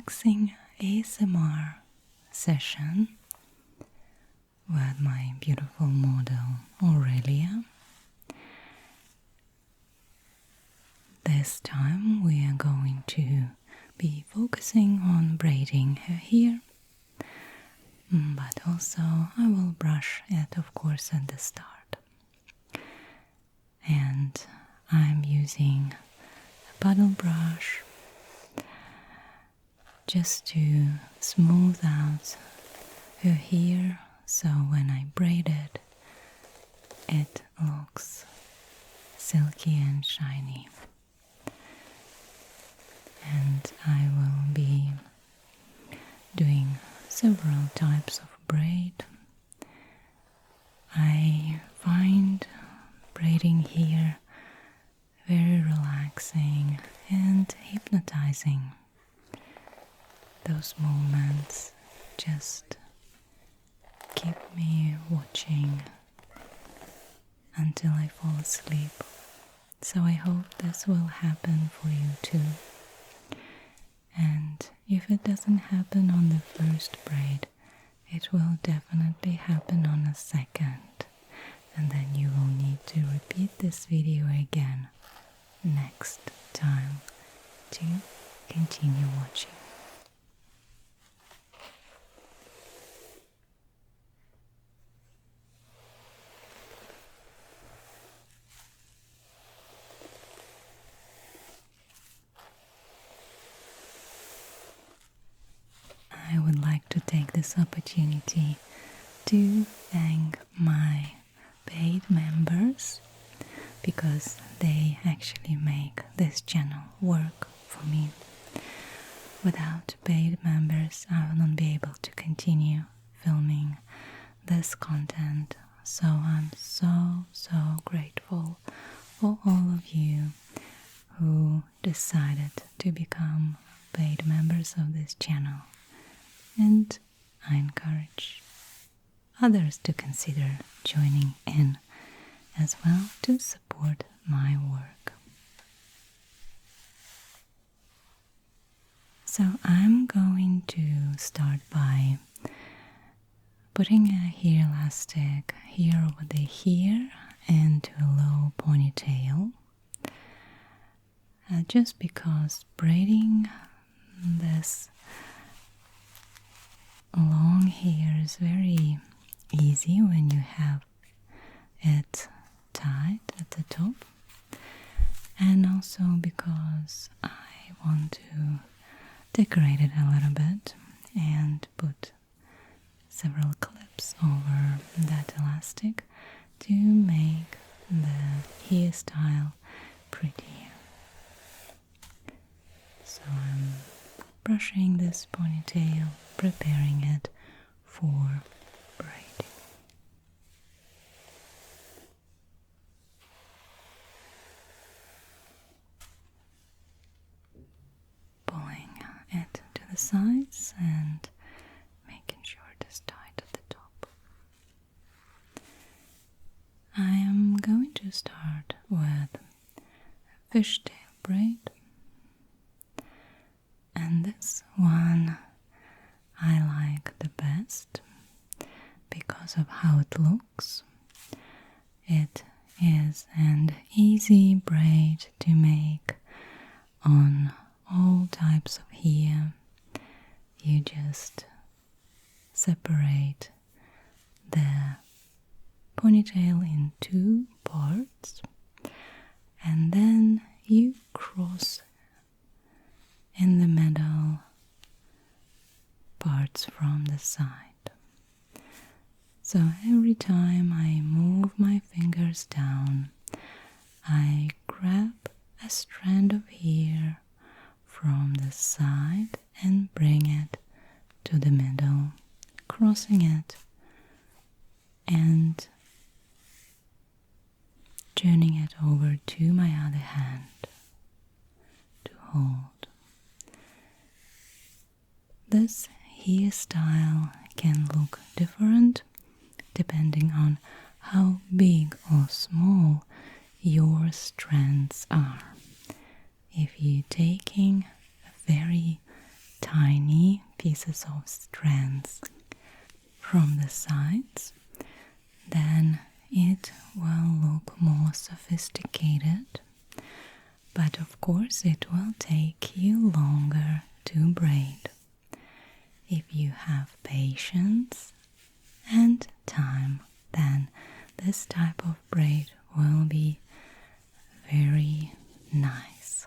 relaxing ASMR session with my beautiful model Aurelia. This time we are going to be focusing on braiding her hair, but also I will brush it, of course, at the start. And I'm using a paddle brush just to smooth out her hair, so when I braid it, it looks silky and shiny. And I will be doing several types of braid. I find braiding hair very relaxing and hypnotizing. Those moments just keep me watching until I fall asleep. So I hope this will happen for you too. And if it doesn't happen on the first braid, it will definitely happen on the second. And then you will need to repeat this video again next time to continue watching. I would like to take this opportunity to thank my paid members, because they actually make this channel work for me. Without paid members, I will not be able to continue filming this content. So I'm so grateful for all of you who decided to become paid members of this channel. And I encourage others to consider joining in as well to support my work. So I'm going to start by putting a hair elastic here over the hair into a low ponytail, just because braiding this long hair is very easy when you have it tied at the top, and also because I want to decorate it a little bit and put several clips over that elastic to make the hairstyle pretty. So I'm brushing this ponytail, preparing it for braiding. Pulling it to the sides and making sure it is tight at the top. I am going to start with Fishtail Braid. And this one I like the best because of how it looks. It is an easy braid to make on all types of hair. You just separate the ponytail in two parts, and then you cross in the middle parts from the side. So every time I move my fingers down, I grab a strand of hair from the side and bring it to the middle, crossing it and turning it over to my other hand to hold. This hairstyle can look different depending on how big or small your strands are. If you're taking a very tiny pieces of strands from the sides, then it will look more sophisticated, but of course it will take you longer to braid. If you have patience and time, then this type of braid will be very nice.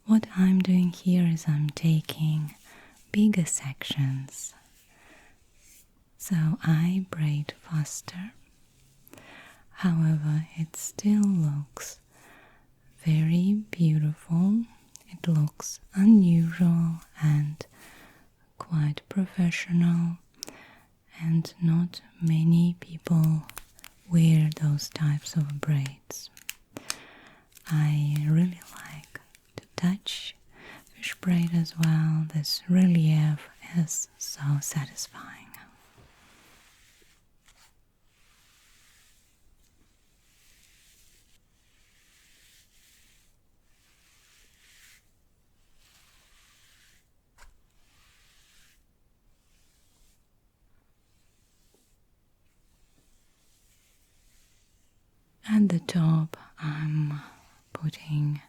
What I'm doing here is I'm taking bigger sections, so I braid faster. However, it still looks very beautiful. It looks unusual and quite professional, and not many people wear those types of braids. I really like to touch fish braid as well. This relief is so satisfying. At the top, I'm putting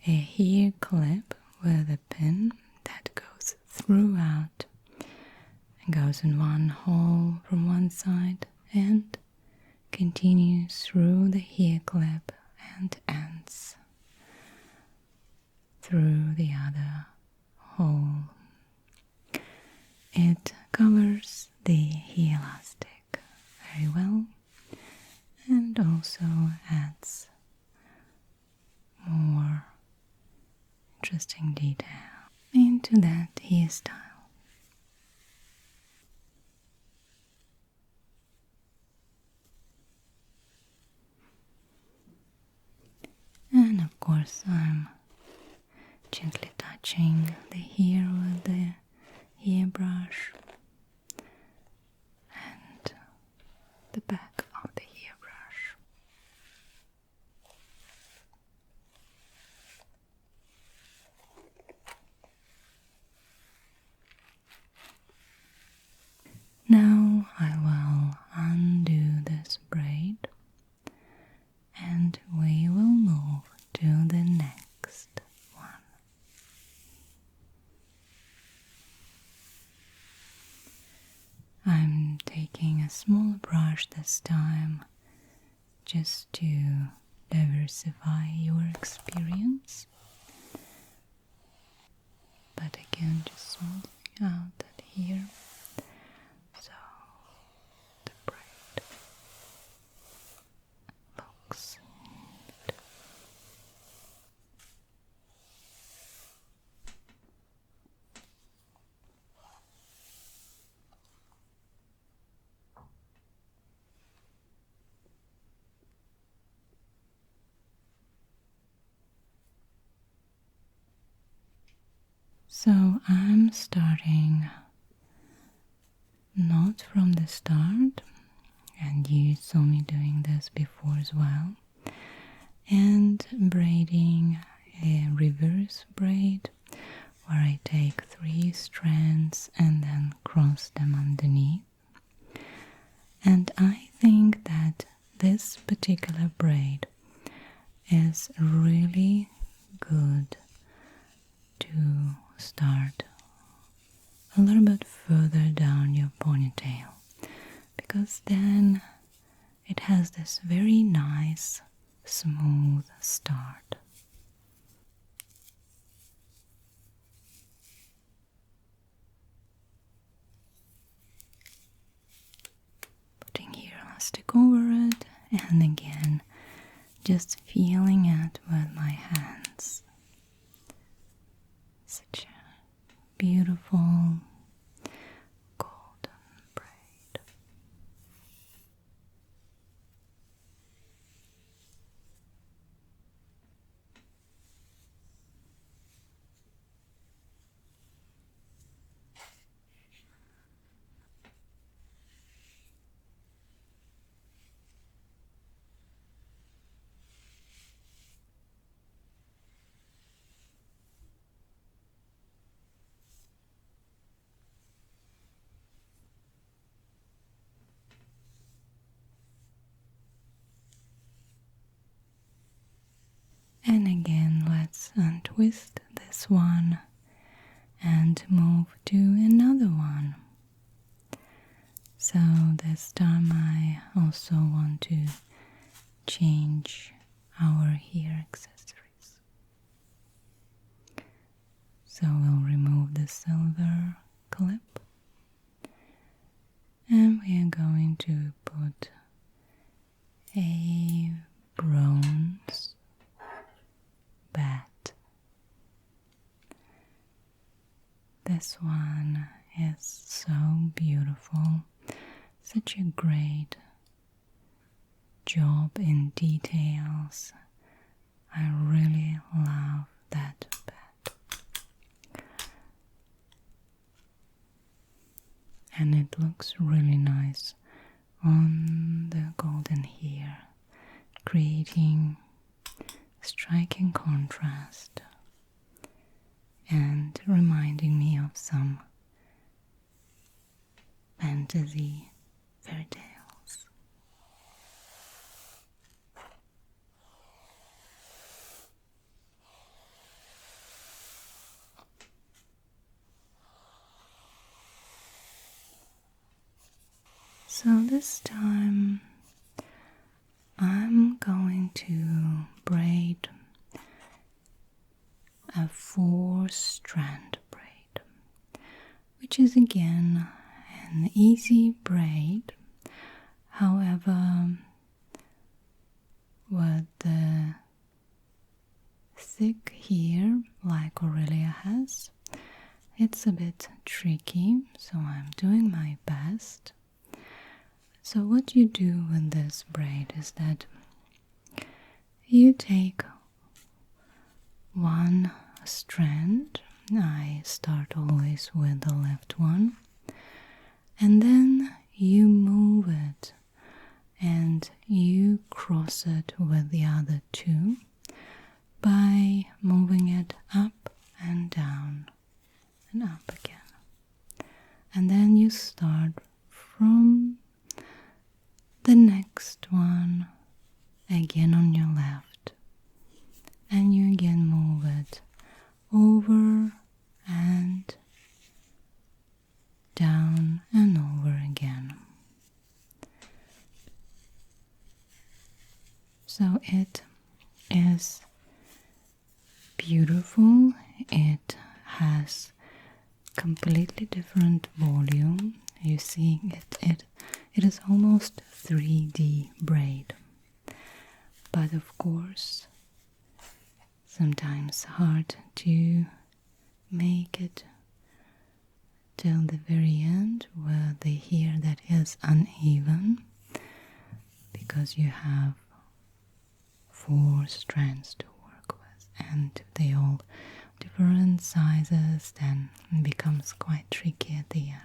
a hair clip with a pin that goes throughout and goes in one hole from one side and continues through the hair clip and ends through the other hole. It covers the hair elastic very well and also adds more interesting detail into that hairstyle. And of course I'm gently touching the hair with the hairbrush and the back of the hairbrush. Now I will undo this braid and we will move to the next one. I'm taking a small brush this time just to diversify your experience, but again just smoothing out that here so the braid looks neat. So I'm starting not from the start, and you saw me doing this before as well, and braiding a reverse braid where I take 3 strands and then cross them underneath. And I think that this particular braid is really good to start a little bit further down your ponytail, because then it has this very nice smooth start. Putting hair elastic over it, and again just feeling it with my hands. Such a beautiful golden braid. twist this one and move to another one. So this time I also want to change our hair accessories. So we'll remove the silver clip and we are going to put a bronze bat. This one is so beautiful, such a great job in details. I really love that bat. And it looks really nice on the golden hair, creating striking contrast and reminding me of some fantasy fairy tales. So this time I'm going to braid a 4-strand braid, which is again an easy braid. However, with the thick hair like Aurelia has, it's a bit tricky, so I'm doing my best. So what you do with this braid is that you take one strand, I start always with the left one, and then you move it and you cross it with the other two by moving it up and down and up again. And then you start from the next one again on your left, and you again move it over and down and over again. So it is beautiful. It has completely different volume. You see it is almost 3D braid, but of course sometimes hard to make it till the very end with the hair that is uneven, because you have 4 strands to work with and they all different sizes, then it becomes quite tricky at the end.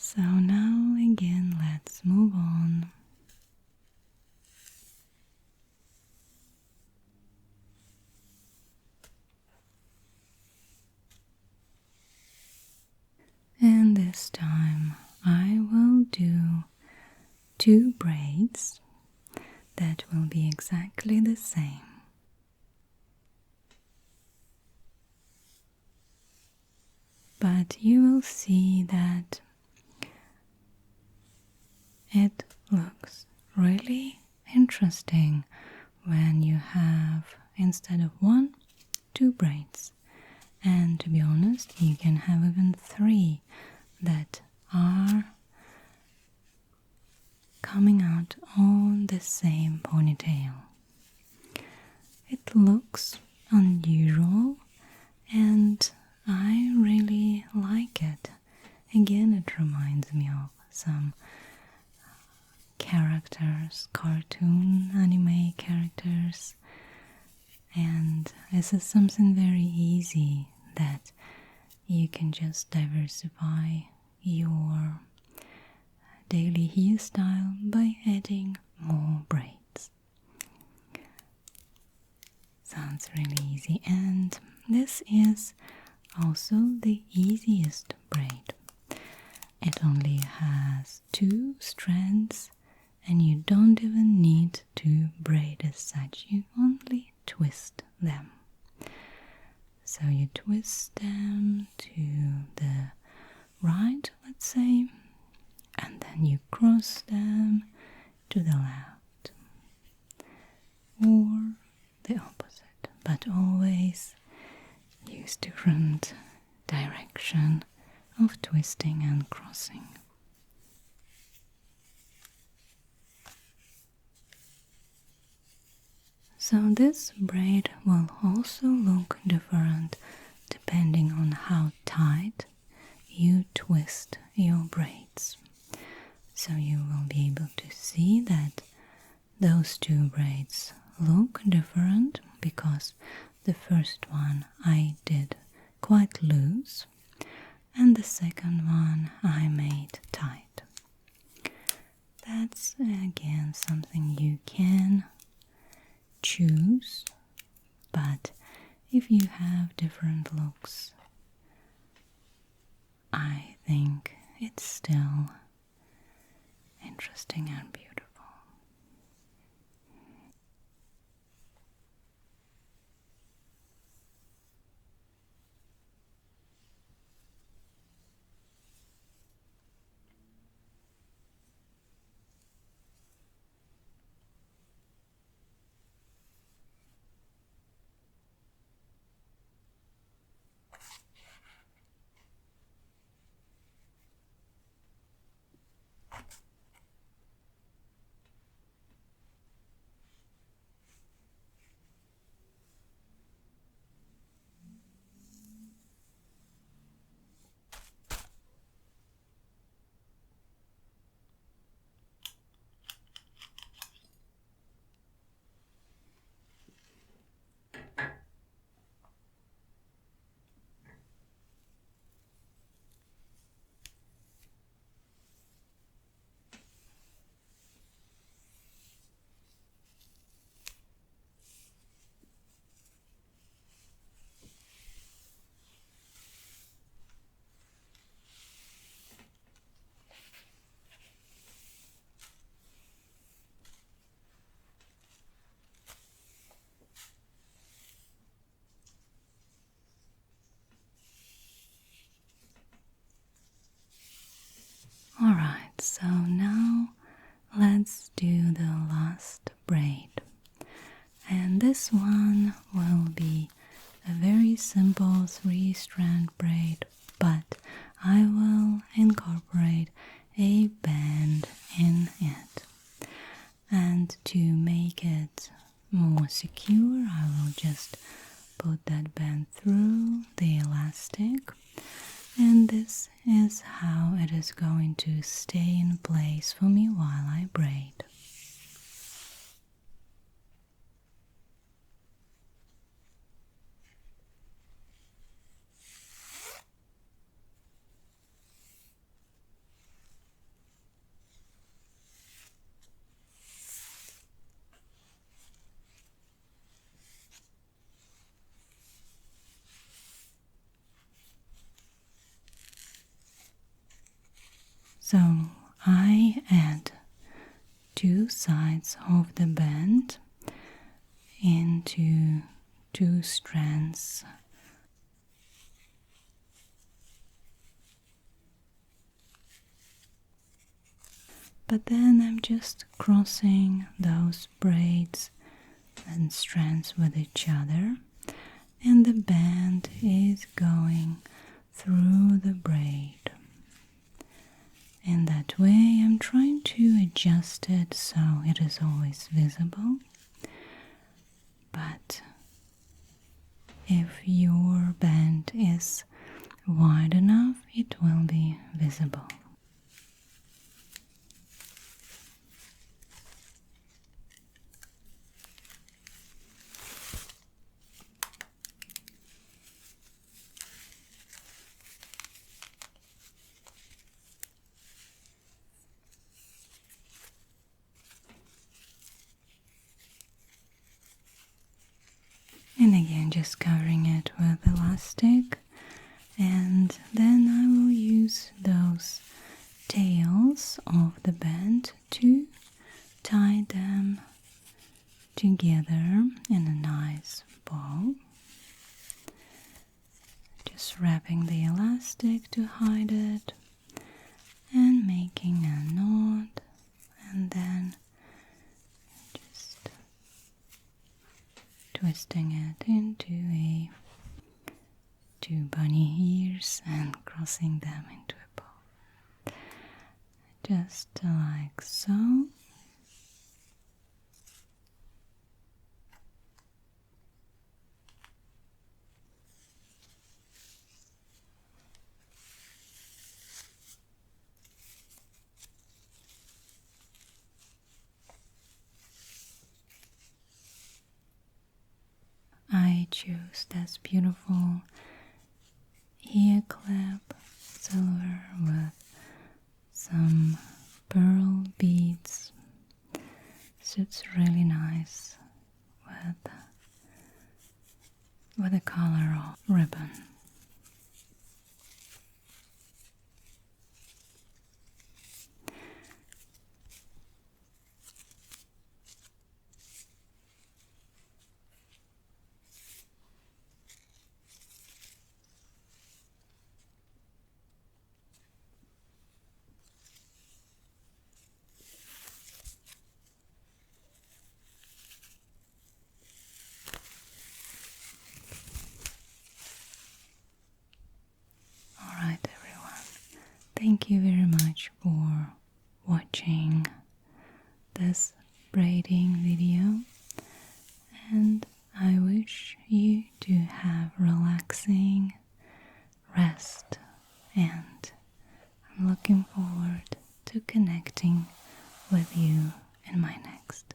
So now again, let's move on. And this time I will do 2 braids that will be exactly the same. But you will see that it looks really interesting when you have, instead of 1, 2 braids. And to be honest, you can have even 3 that are coming out on the same ponytail. It looks unusual and I really like it. Again, it reminds me of some characters, cartoon anime characters, And this is something very easy that you can just diversify your daily hairstyle by adding more braids. Sounds really easy, and this is also the easiest braid. It only has 2 strands and you don't even need to braid as such, you only twist them. So you twist them to the right, let's say, and then you cross them to the left or the opposite, but always use different direction of twisting and crossing. So this braid will also look different depending on how tight you twist your braids. So you will be able to see that those 2 braids look different because the first one I did quite loose and the second one I made tight. That's again something you can choose, but if you have different looks, I think it's still interesting and beautiful. Alright, so now let's do the last braid. And this one will be a very simple 3-strand braid, but I will incorporate a band in it. And to make it more secure, I will just put that band through the elastic, and this is how it is going to stay in place for me while I braid. So I add 2 sides of the band into 2 strands. But then I'm just crossing those braids and strands with each other, and the band is going through the braid. In that way, I'm trying to adjust it so it is always visible. But if your band is wide enough, it will be visible. just covering it with elastic, and then I will use those tails of the band to tie them together in a nice bow. Just wrapping the elastic to hide it and making a knot, and then just twisting it into two bunny ears and crossing them into a bow. Just like so. I chose this beautiful ear clip, silver with some pearl beads. So it's really nice with the color of ribbon. Alright everyone, thank you very much for watching this braiding video, and I wish you to have relaxing rest, and I'm looking forward to connecting with you in my next